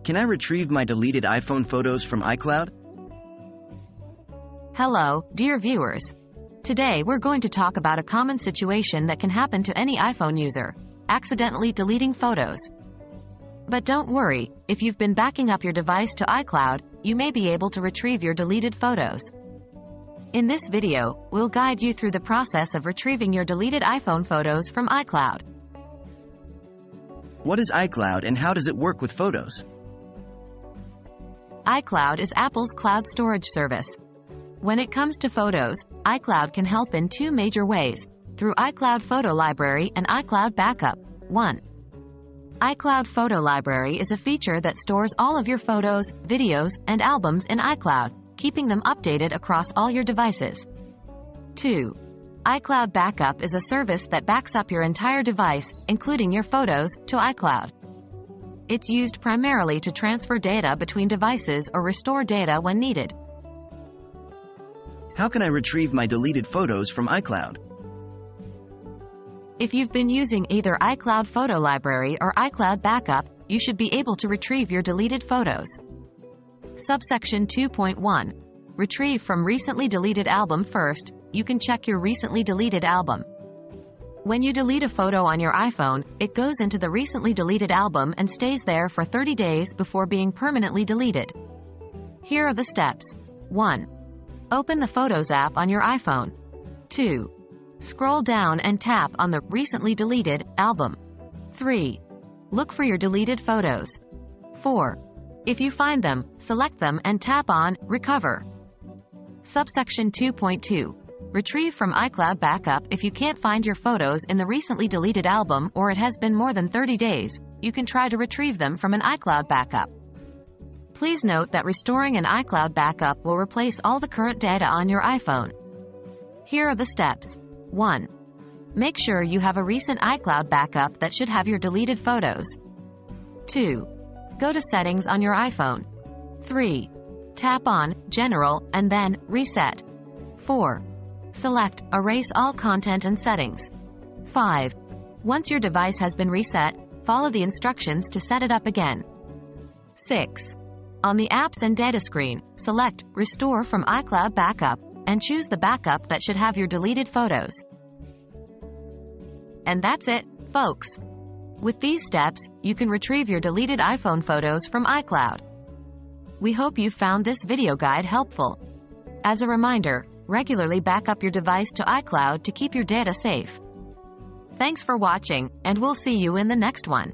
Can I retrieve my deleted iPhone photos from iCloud? Hello, dear viewers. Today we're going to talk about a common situation that can happen to any iPhone user: accidentally deleting photos. But don't worry, if you've been backing up your device to iCloud, you may be able to retrieve your deleted photos. In this video, we'll guide you through the process of retrieving your deleted iPhone photos from iCloud. What is iCloud and how does it work with photos? iCloud is Apple's cloud storage service. When it comes to photos, iCloud can help in two major ways: through iCloud Photo Library and iCloud Backup. 1. iCloud Photo Library is a feature that stores all of your photos, videos, and albums in iCloud, keeping them updated across all your devices. 2. iCloud Backup is a service that backs up your entire device, including your photos, to iCloud. It's used primarily to transfer data between devices or restore data when needed. How can I retrieve my deleted photos from iCloud? If you've been using either iCloud Photo Library or iCloud Backup, you should be able to retrieve your deleted photos. Subsection 2.1. Retrieve from recently deleted album. First, you can check your recently deleted album. When you delete a photo on your iPhone, it goes into the recently deleted album and stays there for 30 days before being permanently deleted. Here are the steps. 1. Open the Photos app on your iPhone. 2. Scroll down and tap on the recently deleted album. 3. Look for your deleted photos. 4. If you find them, select them and tap on Recover. Subsection 2.2. Retrieve from iCloud Backup. If you can't find your photos in the recently deleted album or it has been more than 30 days, you can try to retrieve them from an iCloud Backup. Please note that restoring an iCloud Backup will replace all the current data on your iPhone. Here are the steps. 1. Make sure you have a recent iCloud Backup that should have your deleted photos. 2. Go to Settings on your iPhone. 3. Tap on General and then Reset. 4. Select Erase all content and settings. 5. Once your device has been reset, follow the instructions to set it up again. 6. On the Apps and Data screen, select Restore from iCloud Backup and choose the backup that should have your deleted photos. And that's it, folks. With these steps, you can retrieve your deleted iPhone photos from iCloud. We hope you found this video guide helpful. As a reminder, regularly back up your device to iCloud to keep your data safe. Thanks for watching, and we'll see you in the next one.